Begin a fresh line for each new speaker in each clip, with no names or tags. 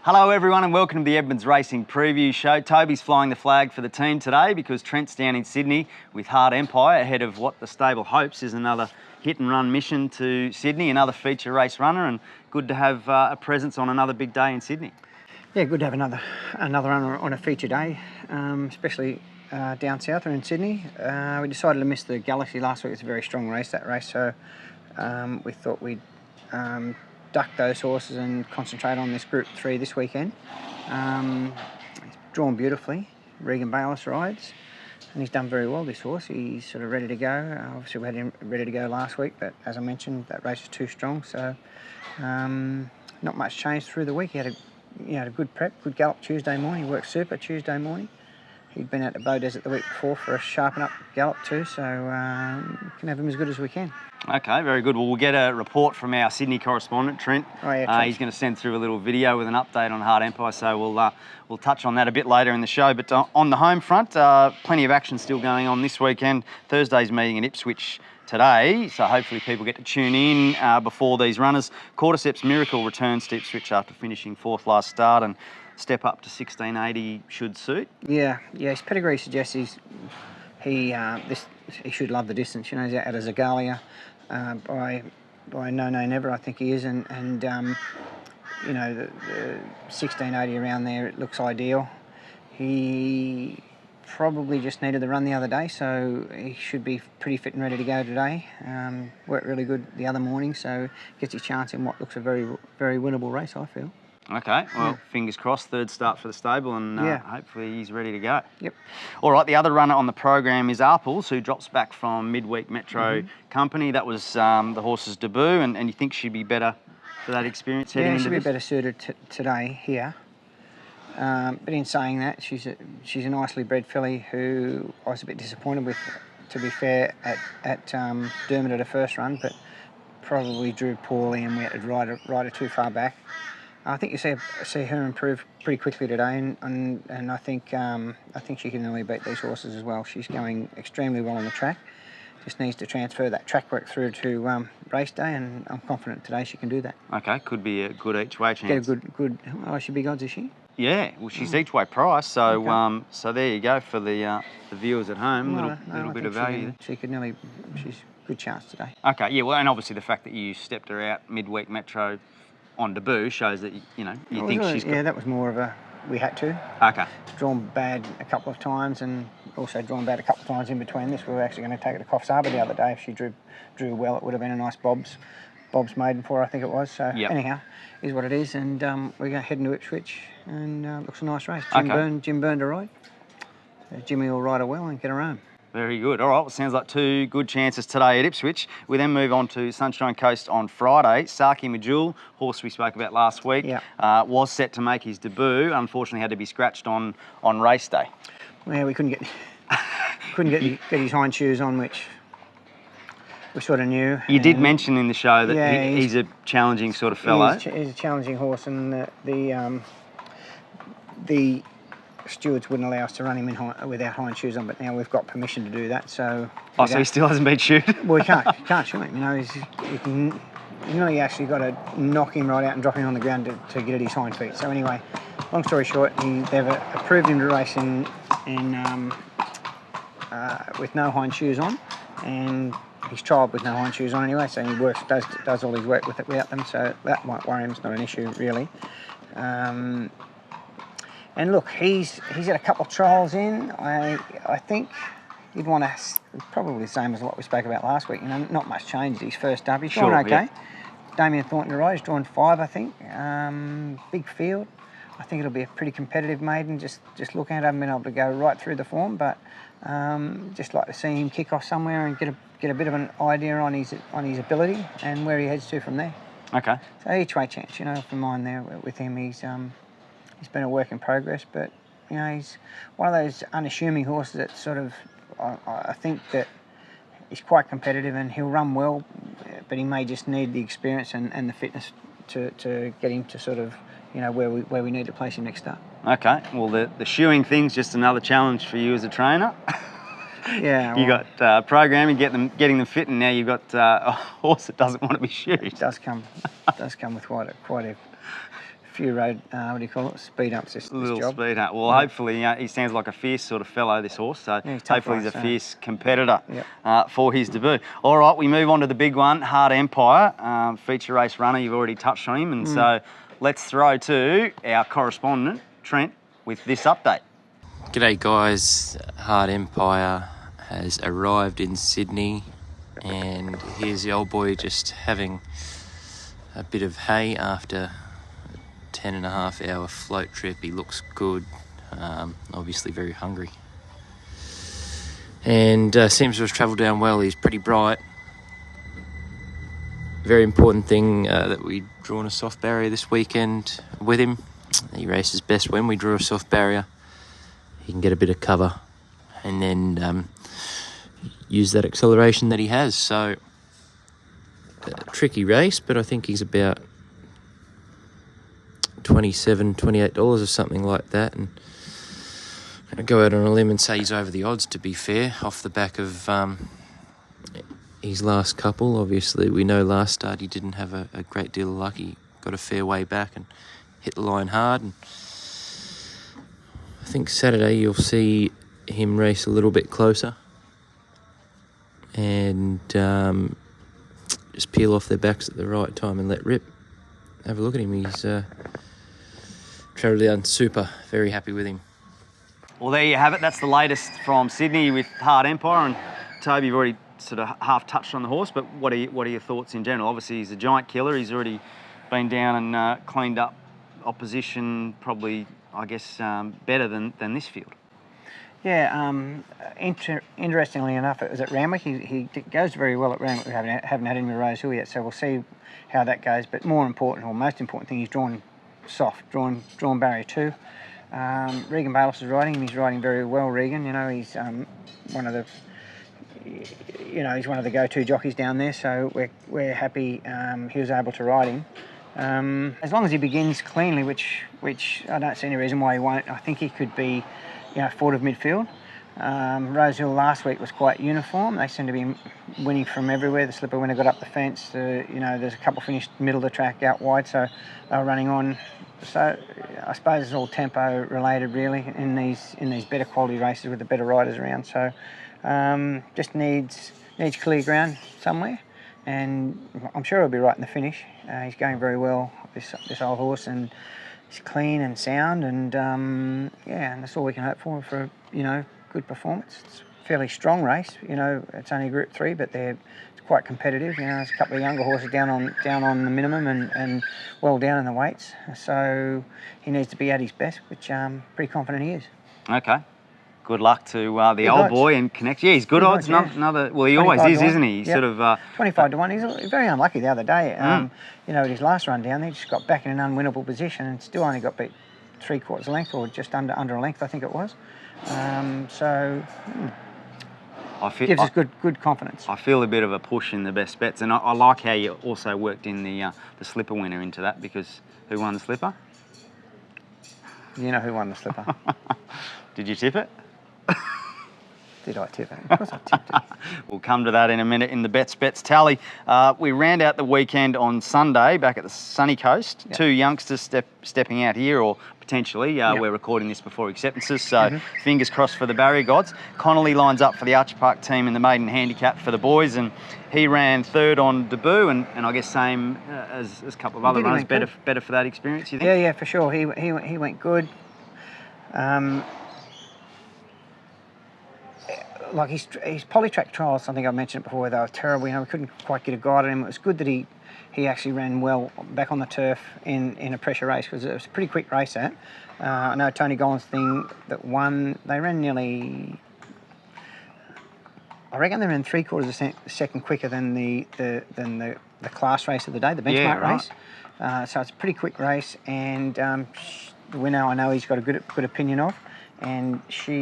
Hello everyone and welcome to the Edmonds Racing Preview Show. Toby's flying the flag for the team today because Trent's down in Sydney with Heart Empire ahead of what the stable hopes is another hit and run mission to Sydney, another feature race runner, and good to have a presence on another big day in Sydney.
Yeah, good to have another runner on a feature day, especially down south or in Sydney. We decided to miss the Galaxy last week. It's a very strong race, that race, so we thought we'd duck those horses and concentrate on this Group 3 this weekend. He's drawn beautifully. Regan Bayliss rides, and he's done very well, this horse. He's sort of ready to go. Obviously we had him ready to go last week, but as I mentioned, that race was too strong, so not much change through the week. He had a good prep, good gallop Tuesday morning. He worked super Tuesday morning. He'd been out to Bow Desert the week before for a sharpen up gallop too, so can have him as good as we can.
Okay, very good. Well, we'll get a report from our Sydney correspondent, Trent.
Oh, yeah, Trent.
He's going to send through a little video with an update on Heart Empire, so we'll touch on that a bit later in the show. But on the home front, plenty of action still going on this weekend. Thursday's meeting in Ipswich today, so hopefully people get to tune in before these runners. Cordyceps Miracle returns to Ipswich after finishing 4th last start, and step up to 1680 should suit.
Yeah, his pedigree suggests he should love the distance. You know, he's out as a Zagalia by no never, I think he is, and you know, the 1680 around there, it looks ideal. He probably just needed the run the other day, so he should be pretty fit and ready to go today. Worked really good the other morning, so gets his chance in what looks a very, very winnable race, I feel.
Okay, well, fingers crossed, third start for the stable, and hopefully he's ready to go.
Yep.
All right, the other runner on the program is Apples, who drops back from midweek Metro Company. That was the horse's debut, and you think she'd be better for that experience heading into this?
Yeah, she'd be better suited today here. But in saying that, she's a nicely bred filly who I was a bit disappointed with, to be fair, at Dermot at her first run, but probably drew poorly and we had to ride her too far back. I think you see her improve pretty quickly today, and I think she can really beat these horses as well. She's going extremely well on the track. Just needs to transfer that track work through to race day, and I'm confident today she can do that.
Okay, could be a good each way chance.
Get a good. Oh, she be gods, is she?
Yeah, well, she's each way price, so okay. So there you go for the viewers at home. Little bit of value.
She's a good chance today.
Okay, yeah, well, and obviously the fact that you stepped her out midweek Metro on debut shows that you think she's got...
Yeah, that was more of we had to.
Okay.
Drawn bad a couple of times, and also drawn bad a couple of times in between this. We were actually going to take her to Coffs Harbour the other day. If she drew well, it would have been a nice Bob's maiden for her, I think it was. So anyhow, is what it is, and we're going to head into Ipswich, and looks a nice race. Jim Byrne to ride. So Jimmy will ride her well and get her home.
Very good. All right, well, sounds like two good chances today at Ipswich. We then move on to Sunshine Coast on Friday. Saki Majul, horse we spoke about last week, was set to make his debut. Unfortunately, had to be scratched on race day.
Yeah, we couldn't get his hind shoes on, which we sort of knew.
You did mention in the show that he's a challenging sort of fellow.
He's a challenging horse, and the stewards wouldn't allow us to run him without hind shoes on, but now we've got permission to do that. So
so he still hasn't been shoed?
Well, you can't shoot him. You know, you really actually got to knock him right out and drop him on the ground to get at his hind feet. So anyway, long story short, they've approved him to race in with no hind shoes on, and he's trialled with no hind shoes on anyway. So he does all his work with it without them. So that won't worry him. It's not an issue really. And look, he's had a couple of trials in. I think you'd want to, probably the same as what we spoke about last week. You know, not much change his first up. He's drawn okay. Yeah. Damien Thornton to ride. He's drawn 5, I think. Big field. I think it'll be a pretty competitive maiden. Just looking at it, I haven't been able to go right through the form, but just like to see him kick off somewhere and get a bit of an idea on his ability and where he heads to from there.
Okay.
So each way chance, you know, from mine there with him. He's been a work in progress, but you know, he's one of those unassuming horses that sort of, I think that he's quite competitive and he'll run well, but he may just need the experience and the fitness to get him to sort of, you know, where we need to place him next up.
Okay, well the shoeing thing's just another challenge for you as a trainer.
Yeah,
You
well,
got programming, getting them fit, and now you've got a horse that doesn't want to be shoed.
it does come with quite a few road, what do you call it, speed ups this
Little
job.
speed up. Well, hopefully he sounds like a fierce sort of fellow, this horse. So
Yeah, he's tough
hopefully he's a
race,
fierce competitor
Yep.
for his debut. All right, we move on to the big one, Hard Empire, feature race runner. You've already touched on him, and so let's throw to our correspondent Trent with this update.
G'day guys, Hard Empire has arrived in Sydney and here's the old boy just having a bit of hay after a 10.5 hour float trip. He looks good, obviously very hungry, and seems to have travelled down well. He's pretty bright. Very important thing that we drawn a soft barrier this weekend with him. He races best when we draw a soft barrier. He can get a bit of cover and then use that acceleration that he has. So, tricky race, but I think he's about $27, $28 or something like that. And I'm going to go out on a limb and say he's over the odds, to be fair, off the back of his last couple. Obviously, we know last start he didn't have a great deal of luck. He got a fair way back and hit the line hard. And I think Saturday you'll see him race a little bit closer and just peel off their backs at the right time and let rip. Have a look at him. He's travelled down super. Very happy with him.
Well, there you have it. That's the latest from Sydney with Hard Empire. And Toby, you've already sort of half touched on the horse, but what are your thoughts in general? Obviously, he's a giant killer. He's already been down and cleaned up opposition, probably, I guess, better than this field.
Yeah, interestingly enough, it was at Randwick. He goes very well at Randwick. We haven't had him in Rosehill yet, so we'll see how that goes. But more important, or most important thing, he's drawn soft, drawn barrier 2. Regan Bayless is riding him. He's riding very well, Regan. You know, he's one of the go-to jockeys down there. So we're happy he was able to ride him. As long as he begins cleanly, which I don't see any reason why he won't. I think he could be, forward of midfield. Rosehill last week was quite uniform. They seem to be winning from everywhere. The slipper winner got up the fence. There's a couple finished middle of the track out wide, so they were running on. So I suppose it's all tempo related, really, in these better quality races with the better riders around. So just needs clear ground somewhere, and I'm sure he'll be right in the finish. He's going very well, this old horse, and he's clean and sound, and and that's all we can hope for good performance. It's a fairly strong race. It's only Group 3, but it's quite competitive. There's a couple of younger horses down on the minimum and well down in the weights. So he needs to be at his best, which I'm pretty confident he is.
Okay. Good luck to the
Good
old
odds.
boy and Connect. Yeah, he's good odds.
Yeah.
Well, he always is,
25 to 1.
isn't he? He's
Yep.
sort of
25 to 1. He's very unlucky the other day. At his last run down there, he just got back in an unwinnable position and still only got beat 3/4 length, or just under a length, I think it was. Gives us good confidence.
I feel a bit of a push in the best bets, and I like how you also worked in the slipper winner into that, because who won the slipper?
You know who won the slipper?
Did you tip it?
Did I tip it? Of course I tipped it.
We'll come to that in a minute in the bets tally. We round out the weekend on Sunday back at the sunny coast.
Yep.
2 youngsters stepping out here, or potentially. We're recording this before acceptances, so fingers crossed for the barrier gods. Connolly lines up for the Archer Park team in the maiden handicap for the boys, and he ran 3rd on debut, and I guess same as a couple of other runners. Better for that experience, you think?
Yeah, for sure. He went good. Like his polytrack trials, I think I mentioned it before, they were terrible. We couldn't quite get a guide on him. It was good that he actually ran well back on the turf in a pressure race, because it was a pretty quick race that. I know Tony Gollan's thing that won, they ran nearly, I reckon they ran 3/4 of a second quicker than the class race of the day, the benchmark race. So it's a pretty quick race, and the winner I know he's got a good opinion of. And he's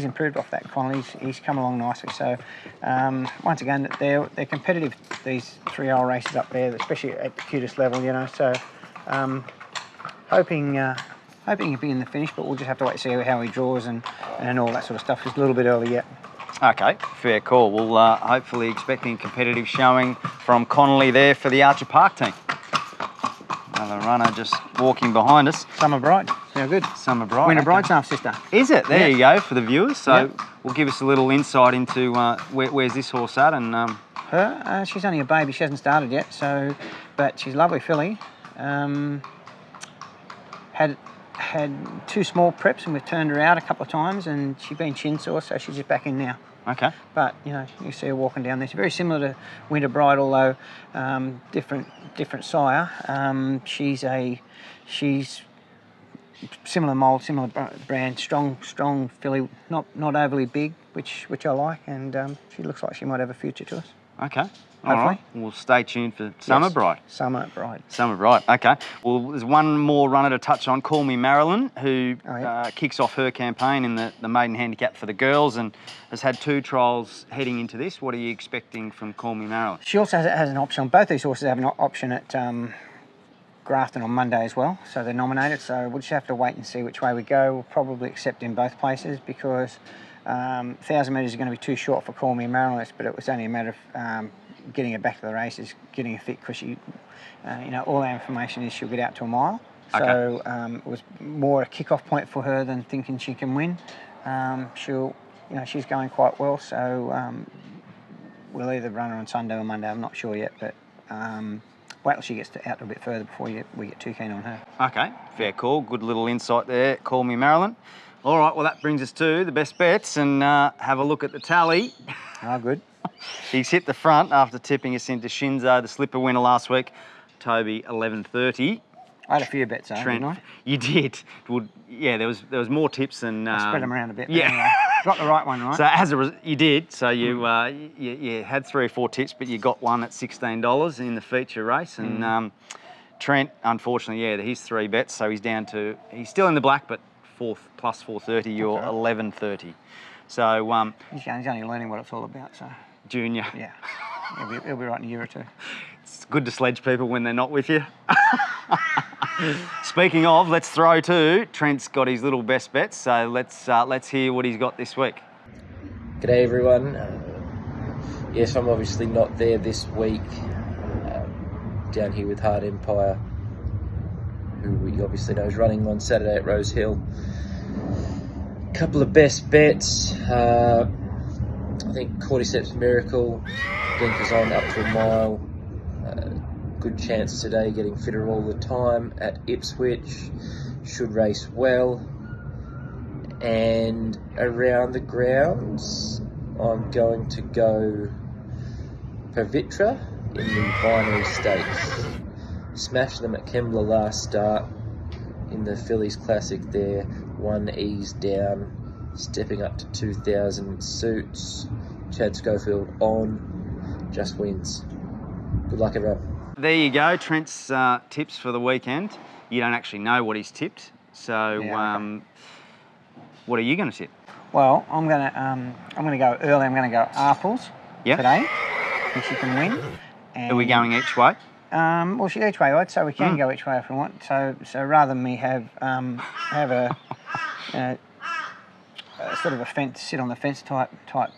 improved off that, Connolly. He's come along nicely. So once again, they're competitive, these 3-hour races up there, especially at the cutest level, So hoping hoping he'll be in the finish, but we'll just have to wait and see how he draws and all that sort of stuff. It's a little bit early yet.
Okay, fair call. We'll hopefully expecting a competitive showing from Connolly there for the Archer Park team. Another runner just walking behind us.
Summer Bride. How good.
Summer Bride.
Winter
okay.
Bride's half sister.
Is it? There you go for the viewers. So
Yep.
will give us a little insight into where's this horse at and.
Her, she's only a baby. She hasn't started yet. So, but she's a lovely filly. Had 2 small preps and we've turned her out a couple of times and she's been chin sore, so she's just back in now.
Okay.
But you know, you see her walking down there. She's very similar to Winter Bride, although different sire. She's similar mould, similar brand, strong filly, not overly big, which I like, and she looks like she might have a future to us.
Okay. All
Hopefully.
right. We'll stay tuned for Summer Bride.
Summer Bride.
Summer Bride. Okay. Well, there's one more runner to touch on. Call Me Marilyn, who kicks off her campaign in the maiden handicap for the girls and has had 2 trials heading into this. What are you expecting from Call Me Marilyn?
She also has an option. Both these horses have an option at Grafton on Monday as well, so they're nominated. So we'll just have to wait and see which way we go. We'll probably accept in both places because 1,000 metres is going to be too short for Call Me Marilyn, but it was only a matter of getting her back to the races, getting her fit, because she, all our information is she'll get out to a mile.
Okay.
So it was more a kick-off point for her than thinking she can win. She's going quite well, so we'll either run her on Sunday or Monday. I'm not sure yet, but wait till she gets out a bit further before we get too keen on her.
Okay, fair call. Good little insight there. Call Me Marilyn. All right, well, that brings us to the best bets and have a look at the tally.
Oh, good.
He's hit the front after tipping us into Shinzo, the slipper winner last week. Toby, 11.30.
I had a few bets,
Trent,
didn't I?
you did. Well, yeah, there was more tips than.
I spread them around a bit.
Yeah,
anyway, got the right one, right?
So you did. So you had 3 or 4 tips, but you got one at $16 in the feature race. And Trent, unfortunately, he's 3 bets, so he's still in the black, but plus 430. You're 11.30. So
he's only learning what it's all about. So
junior.
yeah, he'll be right in a year or 2.
It's good to sledge people when they're not with you. Speaking of, let's throw to Trent's got his little best bets, so let's hear what he's got this week.
G'day everyone. Yes, I'm obviously not there this week. Down here with Hard Empire, who we obviously know is running on Saturday at Rose Hill. Couple of best bets. I think Cordyceps Miracle, blinkers on up to a mile. Good chance today, getting fitter all the time at Ipswich. Should race well. And around the grounds, I'm going to go Pavitra in the Binary Stakes. Smashed them at Kembla last start in the Phillies Classic there. 1 ease down, stepping up to 2,000 suits. Chad Schofield on, just wins. Good luck everyone.
There you go, Trent's tips for the weekend. You don't actually know what he's tipped, so what are you going to tip?
Well, I'm gonna go early. I'm gonna go Apples today. I think she can win. And,
are we going each way?
Well, she's each way odds, so we can go each way if we want. So rather than me have a sort of a fence, sit on the fence type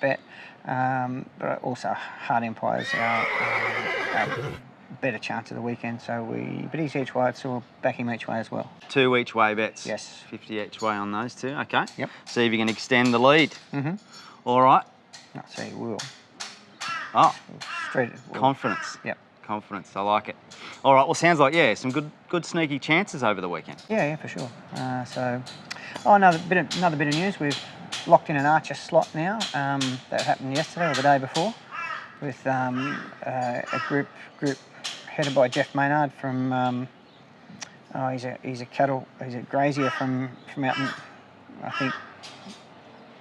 bet, but also Hard Empire's our better chance of the weekend. But he's each way, so we'll back him each way as well.
2 each way bets.
Yes.
50 each way on those 2. Okay.
Yep.
See if you can extend the lead.
Mm-hmm.
All right.
Not see, we'll.
Oh,
We'll,
confidence.
Yep.
Confidence. I like it. All right. Well, sounds like some good sneaky chances over the weekend.
Yeah, for sure. Another bit of news. We've locked in an Archer slot now. That happened yesterday or the day before, with a group headed by Jeff Maynard from. He's a grazier from out in, I think,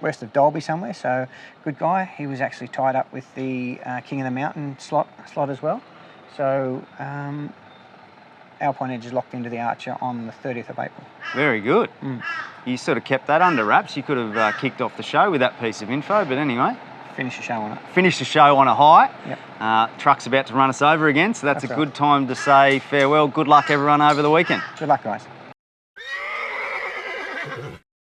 west of Dalby somewhere. So good guy. He was actually tied up with the King of the Mountain slot as well. So Alpine Edge is locked into the Archer on the 30th of April.
Very good. You sort of kept that under wraps. You could have kicked off the show with that piece of info, but anyway.
Finish the show on it.
Finish the show on a high.
Yep.
Truck's about to run us over again, so that's a good time to say farewell. Good luck, everyone, over the weekend.
Good luck, guys.